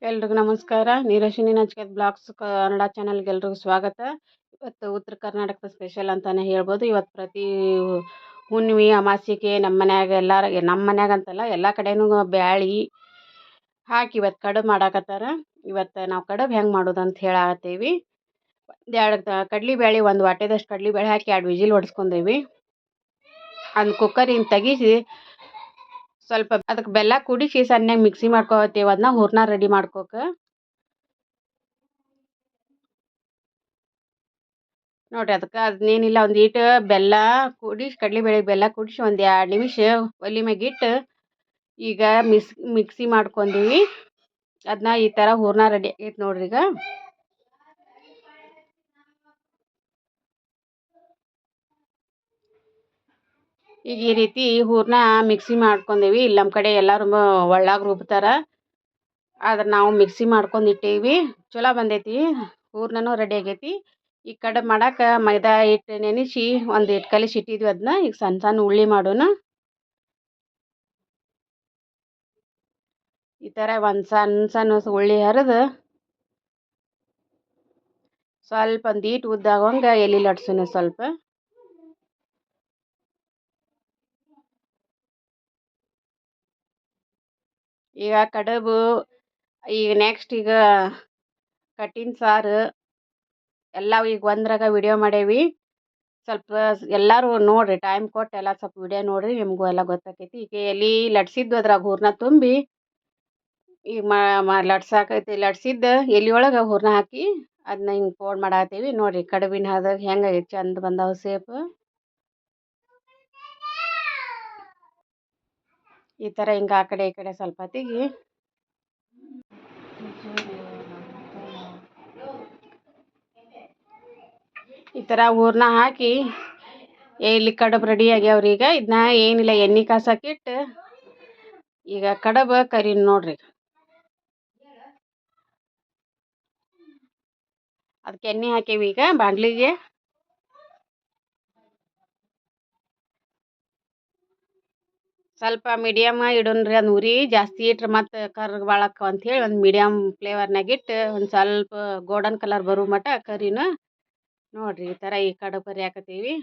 ಎಲ್ರಿಗೂ ನಮಸ್ಕಾರ. ನೀರಶ್ವಿನಿ ನಚಿಕೇತ್ ಬ್ಲಾಗ್ಸ್ ಕನ್ನಡ ಚಾನಲ್ಗೆ ಎಲ್ರಿಗೂ ಸ್ವಾಗತ. ಇವತ್ತು ಉತ್ತರ ಕರ್ನಾಟಕದ ಸ್ಪೆಷಲ್ ಅಂತಲೇ ಹೇಳ್ಬೋದು. ಇವತ್ತು ಪ್ರತಿ ಹುಣ್ಣಿಮೆ ಅಮಾವಾಸ್ಯೆಗೆ ನಮ್ಮ ಮನ್ಯಾಗ ಅಂತಲ್ಲ ಎಲ್ಲ ಕಡೆನೂ ಬ್ಯಾಳಿ ಹಾಕಿ ಇವತ್ತು ಕಡುಬು ಮಾಡಾಕತ್ತಾರ. ಇವತ್ತು ನಾವು ಕಡುಬು ಹೆಂಗೆ ಮಾಡೋದು ಅಂತ ಹೇಳತ್ತೀವಿ. ಎರಡು ಕಡ್ಲಿಬೇಳೆ, ಒಂದು ವಾಟೆದಷ್ಟು ಕಡ್ಲಿಬೇಳೆ ಹಾಕಿ 2 ವಿಜಿಲ್ ಹೊಡ್ಸ್ಕೊಂಡೇವಿ. ಅದನ್ನ ಕುಕ್ಕರಿಂದ ತೆಗಿಸಿ ಸ್ವಲ್ಪ ಅದಕ್ಕೆ ಬೆಲ್ಲ ಕುಡಿಸಿ ಸಣ್ಣಗೆ ಮಿಕ್ಸಿ ಮಾಡ್ಕೋತೀವಿ. ಅದನ್ನ ಹೂರ್ಣ ರೆಡಿ ಮಾಡ್ಕೋಕ ನೋಡ್ರಿ. ಅದಕ್ಕೆ ಅದನ್ನೇನಿಲ್ಲ, ಒಂದು ಈಟು ಬೆಲ್ಲ ಕುಡಿಸಿ, ಕಡ್ಲಿಬೇಳೆ ಬೆಲ್ಲ ಕುಡಿಸಿ ಒಂದು 2 ನಿಮಿಷ ಒಲೆ ಮ್ಯಾಗಿಟ್ಟು ಈಗ ಮಿಕ್ಸಿ ಮಾಡ್ಕೊಂಡೀವಿ. ಅದನ್ನ ಈ ಥರ ಹೂರ್ಣ ರೆಡಿ ಆಗೈತೆ ನೋಡ್ರಿ. ಈಗ ಈ ರೀತಿ ಹೂರ್ಣ ಮಿಕ್ಸಿ ಮಾಡ್ಕೊಂಡೇವಿ. ಇಲ್ಲಿ ನಮ್ಮ ಕಡೆ ಎಲ್ಲರೂ ಒಳ್ಳಾಗ ರುಬ್ತಾರ, ಆದ್ರೆ ನಾವು ಮಿಕ್ಸಿ ಮಾಡ್ಕೊಂಡಿಟ್ಟೇವಿ. ಚಲೋ ಬಂದೈತಿ, ಹೂರ್ಣನೂ ರೆಡಿ ಆಗೈತಿ. ಈ ಕಡುಬು ಮಾಡಕ್ಕೆ ಮೈದಾ ಹಿಟ್ಟು ನೆನೆಸಿ ಒಂದು ಹಿಟ್ಟು ಕಲಿಸಿ ಇಟ್ಟಿದ್ವಿ. ಅದನ್ನ ಈಗ ಸಣ್ಣ ಸಣ್ಣ ಉಳ್ಳಿ ಮಾಡೋಣ. ಈ ಥರ ಒಂದು ಸಣ್ಣ ಸಣ್ಣ ಉಳ್ಳಿ ಹರಿದು ಸ್ವಲ್ಪ ಒಂದು ಈಟು ಉದ್ದಾಗಂಗೆ ಎಲೆ ಲಟ್ಸೋಣ. ಸ್ವಲ್ಪ ಈಗ ಕಡುಬು, ಈಗ ನೆಕ್ಸ್ಟ್ ಈಗ ಕಟ್ಟಿನ ಸಾರು ಎಲ್ಲ ಈಗ ಒಂದ್ರಾಗ ವಿಡಿಯೋ ಮಾಡೇವಿ. ಸ್ವಲ್ಪ ಎಲ್ಲರೂ ನೋಡಿರಿ, ಟೈಮ್ ಕೊಟ್ಟು ಎಲ್ಲ ಸ್ವಲ್ಪ ವಿಡಿಯೋ ನೋಡಿರಿ, ನಿಮಗೂ ಎಲ್ಲ ಗೊತ್ತಾಕೈತಿ. ಈಗ ಎಲೆ ಲಟ್ಸಿದ್ದು ಅದ್ರಾಗ ಹೂರ್ಣ ತುಂಬಿ ಈಗ ಲಟ್ಸಿದ್ದು ಎಲೆ ಒಳಗೆ ಹೂರ್ಣ ಹಾಕಿ ಅದನ್ನ ಹಿಂಗೆ ಪೋಡ್ ಮಾಡತ್ತೀವಿ. ನೋಡಿರಿ ಕಡುಬಿನ ಹದ ಹೆಂಗೆ ಚಂದ ಬಂದಾವ ಸೇಪ್. ಈ ಥರ ಹಿಂಗೆ ಆ ಕಡೆ ಈ ಕಡೆ ಸ್ವಲ್ಪ ಹೊತ್ತಿಗೆ ಈ ಥರ ಹೂರ್ಣ ಹಾಕಿ ಇಲ್ಲಿ ಕಡುಬು ರೆಡಿ ಆಗ್ಯಾವ್ರಿ. ಈಗ ಇದನ್ನ ಏನಿಲ್ಲ, ಎಣ್ಣೆ ಕಾಸಕ್ಕಿಟ್ಟು ಈಗ ಕಡುಬು ಕರಿ ನೋಡ್ರಿ. ಅದಕ್ಕೆ ಎಣ್ಣೆ ಹಾಕೇವಿ. ಈಗ ಬಾಂಡ್ಲಿಗೆ ಸ್ವಲ್ಪ ಮೀಡಿಯಮ್ ಇಡೋಣ್ರಿ. ಅದು ಉರಿ ಜಾಸ್ತಿ ಇಟ್ರೆ ಮತ್ತು ಕರ್ಗ್ ಬಾಳಕ್ಕ ಅಂಥೇಳಿ ಒಂದು ಮೀಡಿಯಮ್ ಫ್ಲೇವರ್ನಾಗ ಇಟ್ಟು ಒಂದು ಸ್ವಲ್ಪ ಗೋಲ್ಡನ್ ಕಲರ್ ಬರೋ ಮಟ ಕರಿನ ನೋಡ್ರಿ. ಈ ಥರ ಈ ಕಡುಬು ಕರಿ ಹಾಕತ್ತೀವಿ.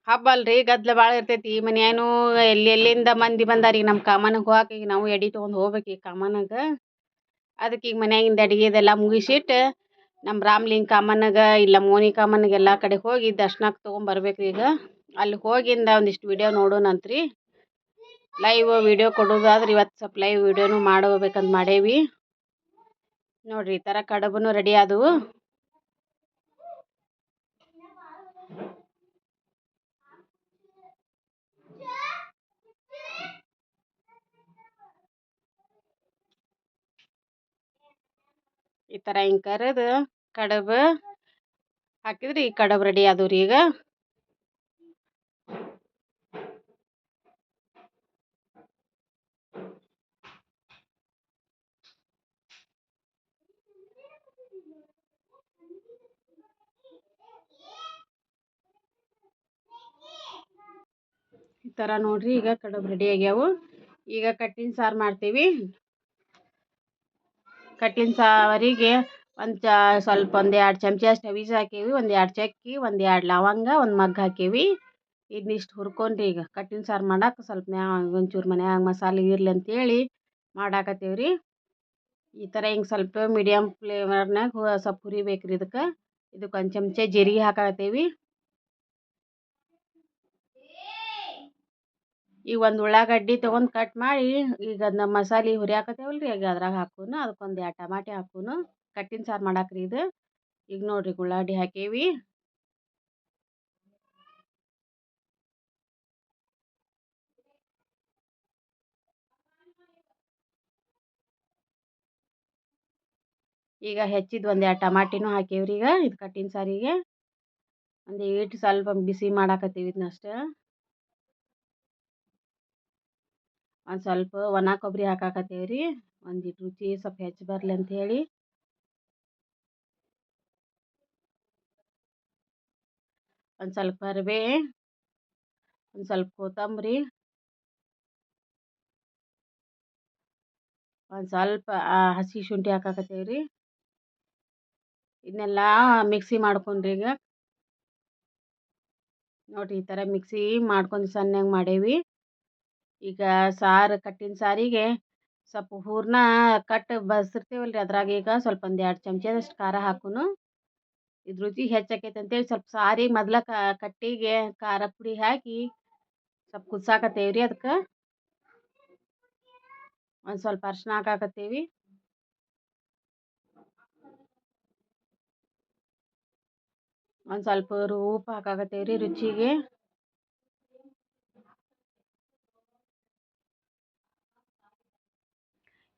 ಹಬ್ಬ ಅಲ್ರಿ, ಗದ್ದಲ ಭಾಳ ಇರ್ತೈತಿ. ಈ ಮನ್ಯಾನು ಎಲ್ಲಿಂದ ಮಂದಿ ಬಂದಾರೀಗ ನಮ್ಮ ಕಾಮನಗೆ ಹೋಗಾಕ. ಈಗ ನಾವು ಎಡೆ ತೊಗೊಂಡು ಹೋಗ್ಬೇಕು ಈಗ ಕಾಮನಗೆ. ಅದಕ್ಕೆ ಈಗ ಮನ್ಯಾಗಿಂದ ಅಡುಗೆದೆಲ್ಲ ಮುಗಿಸಿಟ್ಟು ನಮ್ಮ ರಾಮ್ಲಿಂಗ ಕಾಮನಗ ಇಲ್ಲ ಮೋನಿ ಕಾಮನಿಗೆ ಎಲ್ಲ ಕಡೆ ಹೋಗಿ ದರ್ಶನಕ್ಕೆ ತೊಗೊಂಬರ್ಬೇಕ್ರಿ. ಈಗ ಅಲ್ಲಿ ಹೋಗಿಂದ ಒಂದಿಷ್ಟು ವಿಡಿಯೋ ನೋಡೋಣಂತ್ರಿ. ಲೈವ್ ವಿಡಿಯೋ ಕೊಡೋದಾದ್ರೆ ಇವತ್ತು ಸ್ವಲ್ಪ ಲೈವ್ ವಿಡಿಯೋನು ಮಾಡೋಬೇಕಂತ ಮಾಡೇವಿ. ನೋಡ್ರಿ ಈ ಥರ ಕಡುಬುನು ರೆಡಿ ಆದವು. ಈ ಥರ ಹಿಂಗೆ ಕರೆದು ಕಡುಬು ಹಾಕಿದ್ರಿ ಈ ಕಡುಬು ರೆಡಿ ಆದವ್ರಿ. ಈಗ ಈ ಥರ ನೋಡ್ರಿ, ಈಗ ಕಡುಬು ರೆಡಿ ಆಗ್ಯಾವು. ಈಗ ಕಟ್ಟಿನ ಸಾರು ಮಾಡ್ತೀವಿ. ಕಟ್ಟಿನ ಸಾರಿಗೆ ಸ್ವಲ್ಪ ಒಂದು 2 ಚಮಚ ಅಷ್ಟು ಹವಿಜ್ ಹಾಕೀವಿ, ಒಂದು 2 ಚಕ್ಕಿ, ಒಂದು 2 ಲವಂಗ, ಒಂದು ಮಗ್ಗು ಹಾಕೀವಿ. ಇದನ್ನಿಷ್ಟು ಹುರ್ಕೊಂಡ್ರಿ. ಈಗ ಕಟ್ಟಿನ ಸಾರು ಮಾಡಕ್ಕೆ ಸ್ವಲ್ಪ ಒಂಚೂರು ಮನ್ಯಾಗ ಮಸಾಲೆ ಇರಲಿ ಅಂತೇಳಿ ಮಾಡಾಕತ್ತೀವ್ರಿ. ಈ ಥರ ಹಿಂಗೆ ಸ್ವಲ್ಪ ಮೀಡಿಯಮ್ ಫ್ಲೇವರ್ನಾಗ ಸ್ವಲ್ಪ ಹುರಿಬೇಕ್ರಿ. ಇದಕ್ಕೆ 1 ಚಮಚ ಜೀರಿಗೆ ಹಾಕಾಕತ್ತೀವಿ. ಈಗ ಒಂದು ಉಳ್ಳಾಗಡ್ಡಿ ತೊಗೊಂಡು ಕಟ್ ಮಾಡಿ ಈಗ ಅದನ್ನ ಮಸಾಲೆ ಹುರಿಯಾಕತ್ತೇವಲ್ರಿ, ಈಗ ಅದ್ರಾಗ ಹಾಕೋನು. ಅದಕ್ಕೊಂದು 2 ಟಮಾಟೆ ಹಾಕೋನು. ಕಟ್ಟಿನ ಸಾರು ಮಾಡಾಕ್ರಿ ಇದು. ಈಗ ನೋಡ್ರಿ ಉಳ್ಳಾಗಡ್ಡಿ ಹಾಕೇವಿ. ಈಗ ಹೆಚ್ಚಿದ ಒಂದು 2 ಟಮಾಟಿನೂ ಹಾಕೇವ್ರಿ. ಈಗ ಇದು ಕಟ್ಟಿನ ಸಾರಿಗೆ ಒಂದು ಈಟು ಸ್ವಲ್ಪ ಬಿಸಿ ಮಾಡಾಕತ್ತೀವಿ ಇದನ್ನಷ್ಟೇ. ಒಂದು ಸ್ವಲ್ಪ ಒಣ ಕೊಬ್ಬರಿ ಹಾಕಾಕತ್ತೀವ್ರಿ, ಒಂದಿಟ್ಟು ರುಚಿ ಸ್ವಲ್ಪ ಹೆಚ್ಚು ಬರಲಿ ಅಂಥೇಳಿ. ಒಂದು ಸ್ವಲ್ಪ ಅರಿವೆ, ಒಂದು ಸ್ವಲ್ಪ ಕೊತ್ತಂಬರಿ, ಒಂದು ಸ್ವಲ್ಪ ಹಸಿ ಶುಂಠಿ ಹಾಕಾಕತ್ತೇವೆ ರೀ. ಇದನ್ನೆಲ್ಲ ಮಿಕ್ಸಿ ಮಾಡ್ಕೊಂಡ್ರಿ. ಈಗ ನೋಡಿರಿ, ಈ ಥರ ಮಿಕ್ಸಿ ಮಾಡ್ಕೊಂಡು ಸಣ್ಣಗೆ ಮಾಡೇವಿ. ಈಗ ಸಾರು, ಕಟ್ಟಿನ ಸಾರಿಗೆ ಸ್ವಲ್ಪ ಹೂರಣ ಬಸಿರ್ತೀವಲ್ರಿ, ಅದ್ರಾಗ ಈಗ ಸ್ವಲ್ಪ ಒಂದು 2 ಚಮಚದಷ್ಟು ಖಾರ ಹಾಕೋನು. ಇದು ರುಚಿ ಹೆಚ್ಚಾಕೈತೆ ಅಂತೇಳಿ ಸ್ವಲ್ಪ ಸಾರಿಗೆ ಮೊದ್ಲ ಕಟ್ಟಿಗೆ ಖಾರ ಪುಡಿ ಹಾಕಿ ಸ್ವಲ್ಪ ಕುದಿಸಾಕತ್ತೇವ್ರಿ. ಅದಕ್ಕೆ ಒಂದು ಸ್ವಲ್ಪ ಅರ್ಶಿನ ಹಾಕಾಕತ್ತೇವಿ. ಒಂದು ಸ್ವಲ್ಪ ಉಪ್ಪು ಹಾಕಾಕತ್ತೇವ್ರಿ ರುಚಿಗೆ.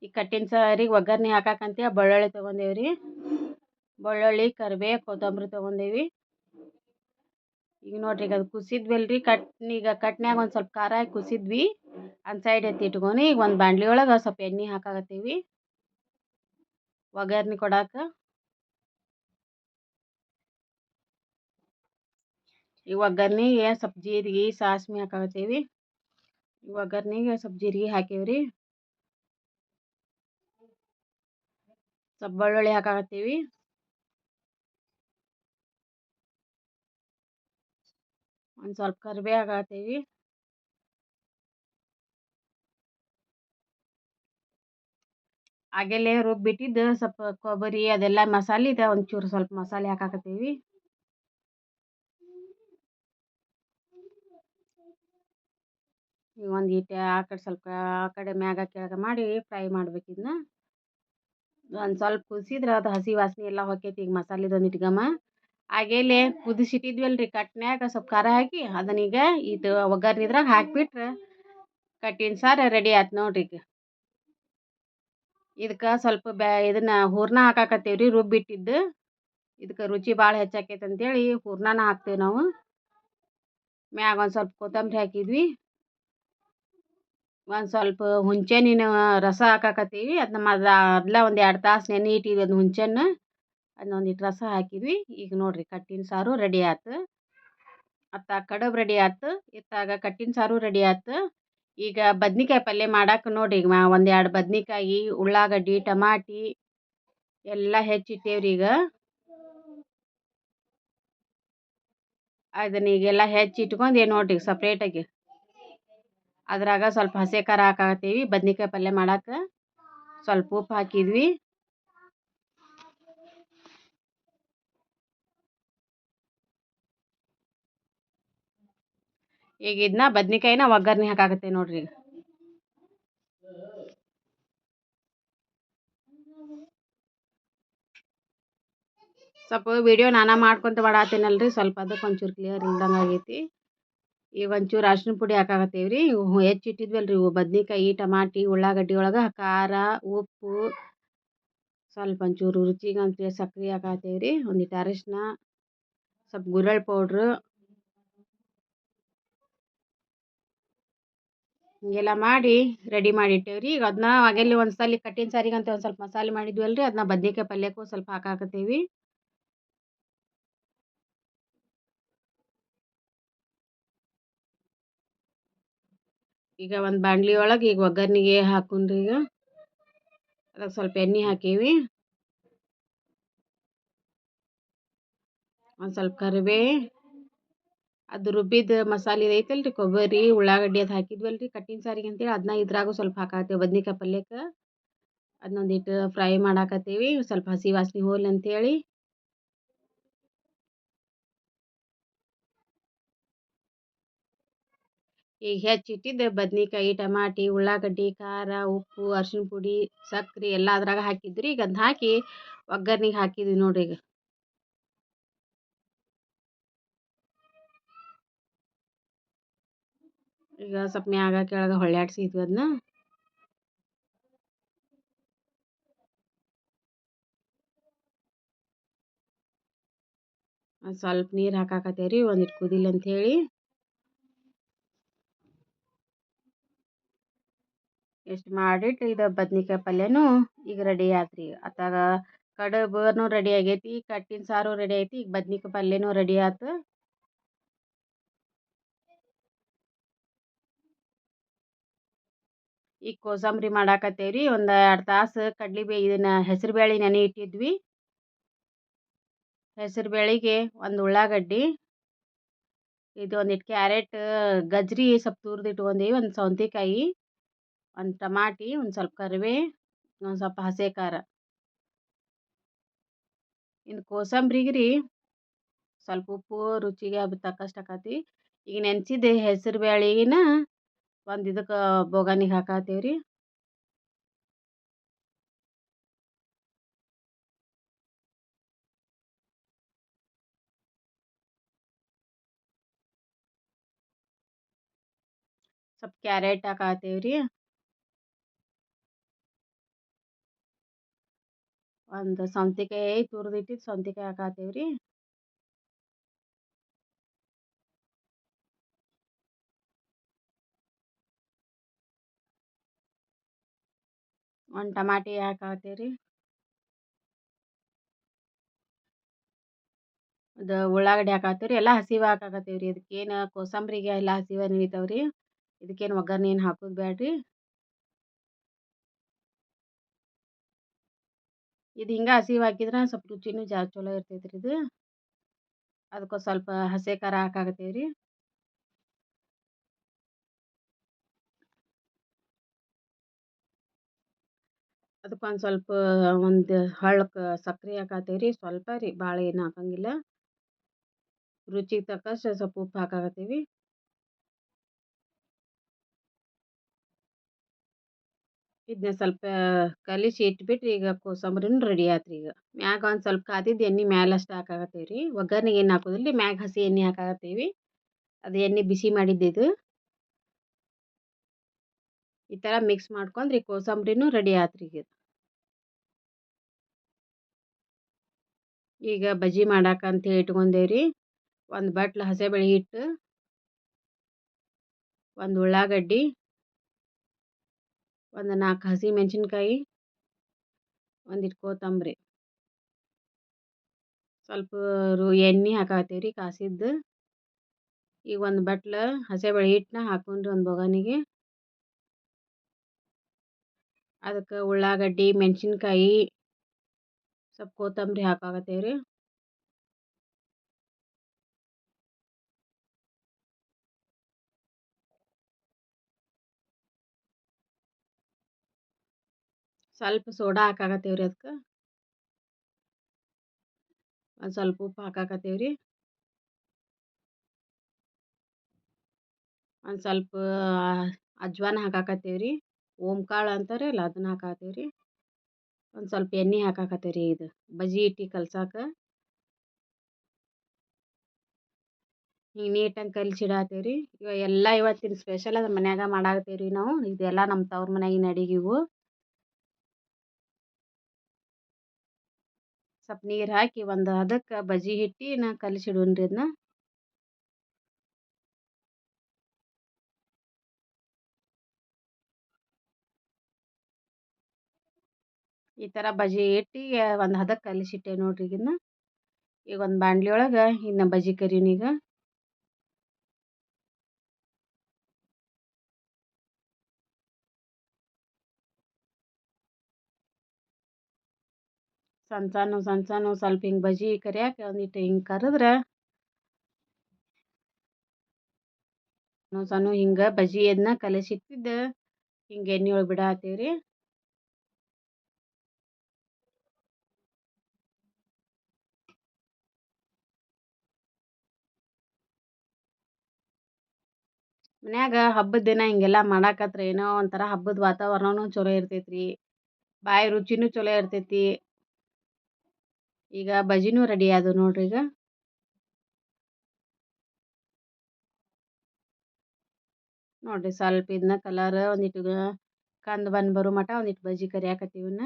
ಈ ಕಟ್ಟಿನ ಸಾರಿಗೆ ಒಗ್ಗರಣೆ ಹಾಕಾಕಂತ ಬೆಳ್ಳುಳ್ಳಿ ತೊಗೊಂಡೇವ್ರಿ. ಬೆಳ್ಳುಳ್ಳಿ, ಕರಿಬೇವು, ಕೊತ್ತಂಬರಿ ತೊಗೊಂಡೇವಿ. ಈಗ ನೋಡ್ರಿ, ಈಗ ಅದು ಕುಸಿದ್ವಲ್ರಿ, ಈಗ ಕಟ್ನ್ಯಾಗ ಒಂದು ಸ್ವಲ್ಪ ಖಾರ ಹಾಕಿ ಕುಸಿದ್ವಿ. ಒಂದು ಸೈಡ್ ಎತ್ತಿ ಇಟ್ಕೊಂಡು ಈಗ ಒಂದು ಬಾಣಲಿ ಒಳಗೆ ಸ್ವಲ್ಪ ಎಣ್ಣೆ ಹಾಕಾಕತ್ತೀವಿ ಒಗ್ಗರಣೆ ಕೊಡಾಕ. ಈ ಒಗ್ಗರ್ನಿಗೆ ಸ್ವಲ್ಪ ಜೀರಿಗೆ, ಸಾಸ್ಮೆ ಹಾಕಾಕತ್ತೀವಿ. ಈ ಒಗ್ಗರ್ನಿಗೆ ಸ್ವಲ್ಪ ಜೀರಿಗೆ ಹಾಕೇವ್ರಿ. ಸ್ವಲ್ಪ ಬೆಳ್ಳುಳ್ಳಿ ಹಾಕಾಕತ್ತೀವಿ. ಒಂದು ಸ್ವಲ್ಪ ಕರಿಬೇವು ಹಾಕಾಕತ್ತೀವಿ. ಆಗೆಲ್ಲೇ ರುಬ್ಬಿಟ್ಟಿದ್ದು ಸ್ವಲ್ಪ ಕೊಬ್ಬರಿ ಅದೆಲ್ಲ ಮಸಾಲೆ ಇದೆ, ಒಂಚೂರು ಸ್ವಲ್ಪ ಮಸಾಲೆ ಹಾಕಾಕತ್ತೀವಿ. ಈಗ ಒಂದು ಈಟೆ ಆ ಕಡೆ ಸ್ವಲ್ಪ ಆ ಕಡೆ ಮ್ಯಾಗ ಕೆಳಗೆ ಮಾಡಿ ಫ್ರೈ ಮಾಡ್ಬೇಕು. ಇದನ್ನ ಒಂದು ಸ್ವಲ್ಪ ಕುದಿಸಿದ್ರೆ ಅದು ಹಸಿ ವಾಸನೆ ಎಲ್ಲ ಹೊಕ್ಕೈತಿ. ಈಗ ಮಸಾಲೆದೊಂದು ಇಟ್ಕಮ್ಮ ಆಗೆಲ್ಲೇ ಕುದಿಸಿಟ್ಟಿದ್ವಲ್ರಿ ಕಟ್ನ್ಯಾಗ ಸ್ವಲ್ಪ ಖಾರ ಹಾಕಿ, ಅದನ್ನೀಗ ಇದು ಒಗ್ಗರ್ನಿದ್ರಾಗ ಹಾಕಿಬಿಟ್ರೆ ಕಟ್ಟಿನ ಸಾರು ರೆಡಿ ಆಯ್ತು ನೋಡ್ರಿ. ಈಗ ಇದಕ್ಕೆ ಸ್ವಲ್ಪ ಇದನ್ನ ಹೂರ್ಣ ಹಾಕಾಕತ್ತೇವ್ರಿ, ರುಬ್ಬಿಟ್ಟಿದ್ದು. ಇದಕ್ಕೆ ರುಚಿ ಭಾಳ ಹೆಚ್ಚಾಕೈತೆ ಅಂತೇಳಿ ಹೂರ್ಣನ ಹಾಕ್ತೇವೆ ನಾವು. ಮ್ಯಾಗ ಒಂದು ಸ್ವಲ್ಪ ಕೊತ್ತಂಬರಿ ಹಾಕಿದ್ವಿ. ಒಂದು ಸ್ವಲ್ಪ ಹುಂಚೆಹಣ್ಣಿನ ರಸ ಹಾಕಾಕತ್ತೀವಿ. ಅದನ್ನ ಮೊದಲ ಒಂದು 2 ತಾಸು ನೆನೆ ಇಟ್ಟಿದ್ವಿ ಅದನ್ನ ಹುಂಚೆಹಣ್ಣು. ಅದನ್ನೊಂದಿಟ್ಟು ರಸ ಹಾಕಿದ್ವಿ. ಈಗ ನೋಡ್ರಿ, ಕಟ್ಟಿನ ಸಾರು ರೆಡಿ ಆಯ್ತು. ಅತ್ತಾಗ ಕಡುಬು ರೆಡಿ ಆಯ್ತು, ಇತ್ತಾಗ ಕಟ್ಟಿನ ಸಾರು ರೆಡಿ ಆಯ್ತು. ಈಗ ಬದ್ನಿಕಾಯಿ ಪಲ್ಯ ಮಾಡಕ್ಕೆ ನೋಡ್ರಿ, ಈಗ ಒಂದು 2 ಬದ್ನಿಕಾಯಿ, ಉಳ್ಳಾಗಡ್ಡಿ, ಟಮಾಟಿ ಎಲ್ಲ ಹೆಚ್ಚಿಟ್ಟೇವ್ರಿ. ಈಗ ಅದನ್ನ ಈಗೆಲ್ಲ ಹೆಚ್ಚಿಟ್ಕೊಂಡು ನೋಡ್ರಿ ಸಪ್ರೇಟಾಗಿ ಅದ್ರಾಗ ಸ್ವಲ್ಪ ಹಸಿ ಖಾರ ಹಾಕಾಕತ್ತೀವಿ. ಬದ್ನಿಕಾಯಿ ಪಲ್ಯ ಮಾಡಕ್ಕೆ ಸ್ವಲ್ಪ ಉಪ್ಪು ಹಾಕಿದ್ವಿ. ಈಗ ಇದನ್ನ ಬದ್ನಿಕಾಯಿನ ಒಗ್ಗರಣೆ ಹಾಕಾಕತ್ತೇವೆ ನೋಡ್ರಿ. ಸ್ವಲ್ಪ ವಿಡಿಯೋ ನಾನಾ ಮಾಡ್ಕೊಂತ ಮಾಡಾತೀನಲ್ರಿ, ಸ್ವಲ್ಪ ಅದಕ್ಕೆ ಒಂಚೂರು ಕ್ಲಿಯರ್ ಇಲ್ದಂಗೆ ಆಗೈತಿ. ಈಗ ಒಂಚೂರು ಅರ್ಶಿನ ಪುಡಿ ಹಾಕಾಕತ್ತೇವ್ರಿ. ಹೆಚ್ಚಿಟ್ಟಿದ್ವಲ್ರಿ ಇವು ಬದ್ನಿಕಾಯಿ, ಟಮಾಟಿ, ಉಳ್ಳಾಗಡ್ಡಿ ಒಳಗೆ ಖಾರ, ಉಪ್ಪು, ಸ್ವಲ್ಪ ಒಂಚೂರು ರುಚಿಗಂತ ಸಕ್ರೆ ಹಾಕಾಕತ್ತೇವ್ರಿ. ಒಂದಿಟ್ಟು ಅರಿಶಿನ, ಸ್ವಲ್ಪ ಗುರೆಳ್ ಪೌಡ್ರು, ಹಿಂಗೆಲ್ಲ ಮಾಡಿ ರೆಡಿ ಮಾಡಿಟ್ಟೇವ್ರಿ. ಈಗ ಅದನ್ನ ಆಗೆಲ್ಲಿ ಒಂದ್ಸಲಿ ಕಟ್ಟಿನ ಸಾರಿಗಂತ ಒಂದು ಸ್ವಲ್ಪ ಮಸಾಲೆ ಮಾಡಿದ್ವಲ್ರಿ, ಅದನ್ನ ಬದ್ನಿಕಾಯಿ ಪಲ್ಯಕ್ಕೂ ಸ್ವಲ್ಪ ಹಾಕಾಕತ್ತೇವಿ. ಈಗ ಒಂದು ಬಾಣಲಿ ಒಳಗೆ ಈಗ ಒಗ್ಗರಣೆಗೆ ಹಾಕೊಂಡ್ರಿ. ಈಗ ಅದಕ್ಕೆ ಸ್ವಲ್ಪ ಎಣ್ಣೆ ಹಾಕೀವಿ. ಒಂದು ಸ್ವಲ್ಪ ಕರಿಬೇವು, ಅದು ರುಬ್ಬಿದ ಮಸಾಲೆ ಐತಲ್ರಿ, ಕೊಬ್ಬರಿ, ಉಳ್ಳಾಗಡ್ಡಿ ಅದು ಹಾಕಿದ್ವಲ್ರಿ ಕಟ್ಟಿನ ಸಾರಿಗೆ ಅಂತೇಳಿ, ಅದನ್ನ ಇದ್ರಾಗೂ ಸ್ವಲ್ಪ ಹಾಕಾಕತ್ತೇವೆ ಬದ್ನಿಕಾಯಿ ಪಲ್ಯಕ್ಕೆ. ಅದನ್ನೊಂದಿಟ್ಟು ಫ್ರೈ ಮಾಡಾಕತ್ತೀವಿ, ಸ್ವಲ್ಪ ಹಸಿ ವಾಸನೆ ಹೋಗ್ಲಿ ಅಂತೇಳಿ. ಈಗ ಹೆಚ್ಚಿಟ್ಟಿದ್ದು ಬದ್ನಿಕಾಯಿ, ಟಮಾಟಿ, ಉಳ್ಳಾಗಡ್ಡಿ, ಖಾರ, ಉಪ್ಪು, ಅರ್ಶಿನ ಪುಡಿ, ಸಕ್ರೆ ಎಲ್ಲ ಅದ್ರಾಗ ಹಾಕಿದ್ರಿ. ಈಗ ಅದನ್ನ ಹಾಕಿ ಒಗ್ಗರ್ನಿಗೆ ಹಾಕಿದ್ವಿ ನೋಡ್ರಿ. ಈಗ ಸ್ವಲ್ಪ ಮ್ಯಾಗ ಕೆಳಗೆ ಹೊಳ್ಯಾಡ್ಸಿದ್ವಿ ಅದನ್ನ. ಸ್ವಲ್ಪ ನೀರು ಹಾಕಾಕತ್ತೇವ್ರಿ ಒಂದಿಟ್ಟು ಕುದಿಲಿ ಅಂಥೇಳಿ. ಎಷ್ಟು ಮಾಡಿಟ್ಟು ಇದು ಬದ್ನಿಕಾಯಿ ಪಲ್ಯನೂ ಈಗ ರೆಡಿ ಆತ್ರಿ. ಅತ್ತಾಗ ಕಡುಬುನು ರೆಡಿ ಆಗೈತಿ, ಕಟ್ಟಿನ ಸಾರು ರೆಡಿ ಐತಿ, ಈಗ ಬದ್ನಿಕಾಯಿ ಪಲ್ಯನೂ ರೆಡಿ ಆಯ್ತು. ಈಗ ಕೋಸಂಬರಿ ಮಾಡಾಕತ್ತೇವ್ರಿ. ಒಂದು 2 ತಾಸು ಇದನ್ನ ಹೆಸರು ಬೇಳೆ ನೆನೆ ಇಟ್ಟಿದ್ವಿ. ಹೆಸರು ಬೇಳೆಗೆ ಒಂದು ಉಳ್ಳಾಗಡ್ಡಿ, ಇದು ಒಂದಿಟ್ಟು ಕ್ಯಾರೆಟ್, ಗಜ್ರಿ ಸ್ವಲ್ಪ ತುರಿದು ಇಟ್ಕೊಂಡೀವಿ, ಒಂದು ಸೌತೆಕಾಯಿ, ಒಂದು ಟಮಾಟಿ, ಒಂದು ಸ್ವಲ್ಪ ಕರಿಬೇ, ಒಂದು ಸ್ವಲ್ಪ ಹಸಿ ಖಾರ. ಇನ್ನು ಕೋಸಂಬ್ರಿಗೆ ರೀ ಸ್ವಲ್ಪ ಉಪ್ಪು ರುಚಿಗೆ ತಕ್ಕಷ್ಟು ಹಾಕತಿ. ಈಗ ನೆನೆಸಿದ ಹೆಸರು ಬೇಳೆನ ಒಂದು ಇದಕ್ಕೆ ಬೋಗಣಿಗೆ ಹಾಕತ್ತೀವ್ರಿ. ಸ್ವಲ್ಪ ಕ್ಯಾರೆಟ್ ಹಾಕತ್ತೀವ್ರಿ. ಒಂದು ಸೌತೆಕಾಯಿ ತುರಿದಿಟ್ಟಿದ್ದು ಸೌತೆಕಾಯಿ ಹಾಕತ್ತೀವ್ರಿ. ಒಂದು ಟಮಾಟಿ ಹಾಕತ್ತೀವ್ರಿ. ಅದು ಉಳ್ಳಾಗಡ್ಡಿ ಹಾಕತ್ತೀವ್ರಿ. ಎಲ್ಲ ಹಸಿವೆ ಹಾಕಾಕತ್ತೀವ್ರಿ. ಇದಕ್ಕೇನು ಕೋಸಂಬರಿಗೆ ಎಲ್ಲ ಹಸಿವೆ ನಡಿತಾವ್ರಿ. ಇದಕ್ಕೇನು ಒಗ್ಗರಣೆ ಏನು ಹಾಕೋದು ಬ್ಯಾಡ್ರಿ. ಇದು ಹಿಂಗೆ ಹಸಿವೆ ಹಾಕಿದ್ರೆ ಸ್ವಲ್ಪ ರುಚಿನೂ ಚಲೋ ಇರ್ತೈತ್ರಿ ಇದು. ಅದಕ್ಕೆ ಸ್ವಲ್ಪ ಹಸಿ ಖಾರ ಹಾಕಾಕತ್ತೀವ್ರಿ. ಅದಕ್ಕೊಂದು ಸ್ವಲ್ಪ ಒಂದು ಹಳ್ಳಕ್ಕೆ ಸಕ್ರೆ ಹಾಕತ್ತೀವ್ರಿ. ಸ್ವಲ್ಪ ರೀ, ಭಾಳ ಏನು ಹಾಕಂಗಿಲ್ಲ. ರುಚಿಗೆ ತಕ್ಕಷ್ಟು ಸ್ವಲ್ಪ ಉಪ್ಪು ಹಾಕಾಕತ್ತೀವಿ. ಇದನ್ನ ಸ್ವಲ್ಪ ಕಲಿಸಿ ಇಟ್ಬಿಟ್ರಿ ಈಗ ಕೋಸಂಬರಿನೂ ರೆಡಿ ಆತ್ರಿ ಈಗ. ಮ್ಯಾಗ ಒಂದು ಸ್ವಲ್ಪ ಕಾದಿದ್ದು ಎಣ್ಣೆ ಮ್ಯಾಲಷ್ಟು ಹಾಕಾಕತ್ತೀವ್ರಿ. ಒಗ್ಗರ್ಣೆಗೆ ಏನು ಹಾಕೋದಿಲ್ರಿ, ಮ್ಯಾಗ ಹಸಿ ಎಣ್ಣೆ ಹಾಕಾಕತ್ತೀವಿ. ಅದು ಎಣ್ಣೆ ಬಿಸಿ ಮಾಡಿದ್ದಿದು. ಈ ಥರ ಮಿಕ್ಸ್ ಮಾಡ್ಕೊಂಡ್ರಿ ಕೋಸಂಬರಿನೂ ರೆಡಿ ಆತ್ರಿ ಈಗ. ಈಗ ಬಜ್ಜಿ ಮಾಡಾಕಂತ ಇಟ್ಕೊಂಡೇವ್ರಿ. ಒಂದು ಬಟ್ಲು ಹಸಿಬೇಳೆ ಹಿಟ್ಟು, ಒಂದು ಉಳ್ಳಾಗಡ್ಡಿ, ಒಂದು 4 ಹಸಿ ಮೆಣಸಿನ್ಕಾಯಿ, ಒಂದಿಟ್ಟು ಕೊತ್ತಂಬರಿ, ಸ್ವಲ್ಪ ಎಣ್ಣೆ ಹಾಕಾಕತ್ತೀವ್ರಿ ಕಾಸಿದ್ದು. ಈಗ ಒಂದು ಬಟ್ಲು ಹಸಿಬೇಳೆ ಹಿಟ್ಟನ್ನ ಹಾಕೊಂಡ್ರಿ ಒಂದು ಬೊಗನಿಗೆ. ಅದಕ್ಕೆ ಉಳ್ಳಾಗಡ್ಡಿ, ಮೆಣಸಿನ್ಕಾಯಿ, ಸ್ವಲ್ಪ ಕೊತ್ತಂಬರಿ ಹಾಕಾಕತ್ತೀವ್ರಿ. ಸ್ವಲ್ಪ ಸೋಡಾ ಹಾಕಾಕತ್ತೀವ್ರಿ ಅದಕ್ಕೆ. ಒಂದು ಸ್ವಲ್ಪ ಉಪ್ಪು ಹಾಕಾಕತ್ತೀವ್ರಿ. ಒಂದು ಸ್ವಲ್ಪ ಅಜ್ವಾನ ಹಾಕಾಕತ್ತೀವ್ರಿ. ಓಂಕಾಳು ಅಂತಾರಲ್ಲ ಅದನ್ನ ಹಾಕಾಕತ್ತೀವ್ರಿ. ಒಂದು ಸ್ವಲ್ಪ ಎಣ್ಣೆ ಹಾಕಾಕತ್ತೀವ್ರಿ ಇದು ಬಜ್ಜಿ ಹಿಟ್ಟಿಗೆ ಕಲ್ಸಾಕ. ಹಿಂಗೆ ನೀಟಾಗಿ ಕಲಿಸಿಡಾತ್ತೀವ್ರಿ. ಇವತ್ತಿನ ಸ್ಪೆಷಲ್ ಅದು ಮನ್ಯಾಗ ಮಾಡಾಕತ್ತೀವ್ರಿ ನಾವು. ಇದೆಲ್ಲ ನಮ್ಮ ತವ್ರ ಮನ್ಯಾಗಿನ ಅಡಿಗೆವು. ಸ್ವಲ್ಪ ನೀರು ಹಾಕಿ ಒಂದು ಹದಕ್ಕೆ ಬಜ್ಜಿ ಹಿಟ್ಟಿನ ಕಲಿಸಿಡೋಣ್ರಿ ಅದನ್ನ. ಈ ಥರ ಬಜ್ಜಿ ಹಿಟ್ಟಿಗೆ ಒಂದು ಹದಕ್ಕೆ ಕಲಿಸಿಟ್ಟೆ ನೋಡ್ರಿ ಇದನ್ನ. ಈಗ ಒಂದು ಬಾಣಲಿ ಒಳಗೆ ಇದನ್ನ ಬಜ್ಜಿ ಕರಿನೀಗ. ಸಣ್ಣ ಸ್ವಲ್ಪ ಹಿಂಗೆ ಬಜ್ಜಿ ಕರಿಯಾಕ ಒಂದಿಟ್ಟು ಹಿಂಗೆ ಕರೆದ್ರೆ ಸಣ್ಣ ಹಿಂಗೆ ಬಜ್ಜಿ ಅದನ್ನ ಕಲಸಿಟ್ಟಿದ್ದು ಹಿಂಗೆ ಎಣ್ಣೆ ಒಳಗೆ ಬಿಡಾತ್ತೀವ್ರಿ. ಮನ್ಯಾಗ ಹಬ್ಬದ ದಿನ ಹಿಂಗೆಲ್ಲ ಮಾಡಾಕತ್ರ ಏನೋ ಒಂಥರ ಹಬ್ಬದ ವಾತಾವರಣನೂ ಚಲೋ ಇರ್ತೈತ್ರಿ. ಬಾಯಿ ರುಚಿನೂ ಚಲೋ ಇರ್ತೈತಿ. ಈಗ ಬಜ್ಜಿನೂ ರೆಡಿ ಆದವು ನೋಡ್ರಿ ಈಗ. ನೋಡ್ರಿ ಸ್ವಲ್ಪ ಇದನ್ನ ಕಲರ್ ಒಂದಿಟ್ಟು ಕಂದು ಬಣ್ಣ ಬರೋ ಮಟ ಒಂದಿಟ್ಟು ಬಜ್ಜಿ ಕರಿಯಾಕತ್ತೀವಿ ಇವನ್ನ.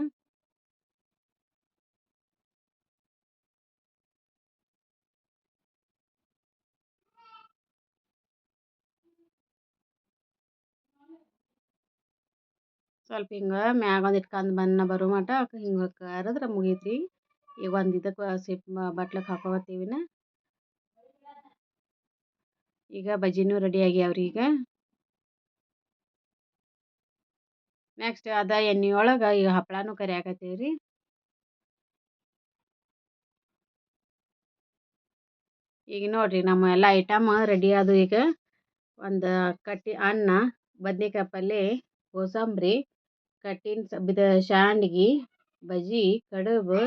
ಸ್ವಲ್ಪ ಹಿಂಗೆ ಮ್ಯಾಗ ಒಂದಿಟ್ಟು ಕಂದು ಬಣ್ಣ ಬರೋ ಮಟ ಹಿಂಗೆ ಕರದ್ರೆ ಮುಗೀತ್ರಿ. ಈಗ ಒಂದು ಇದಕ್ಕೆ ಬಟ್ಲಕ್ಕೆ ಹಾಕೋಕತ್ತೀವಿನ. ಈಗ ಬಜ್ಜಿನೂ ರೆಡಿ ಆಗ್ಯಾವ್ರಿ ಈಗ. ನೆಕ್ಸ್ಟ್ ಅದ ಎಣ್ಣೆಯೊಳಗೆ ಈಗ ಹಪ್ಪಳನೂ ಕರಿಯಾಕತ್ತೀವಿ ರೀ. ಈಗ ನೋಡಿರಿ ನಮ್ಮ ಎಲ್ಲ ಐಟಮ್ ರೆಡಿ ಆದವು. ಈಗ ಒಂದು ಕಟ್ಟಿ ಅನ್ನ, ಬದ್ನೆಕಾಯಿ ಪಲ್ಯ, ಕೋಸಂಬರಿ, ಕಟ್ಟಿನ ಇದು ಶಾಂಡ್ಗಿ, ಬಜ್ಜಿ, ಕಡುಬು,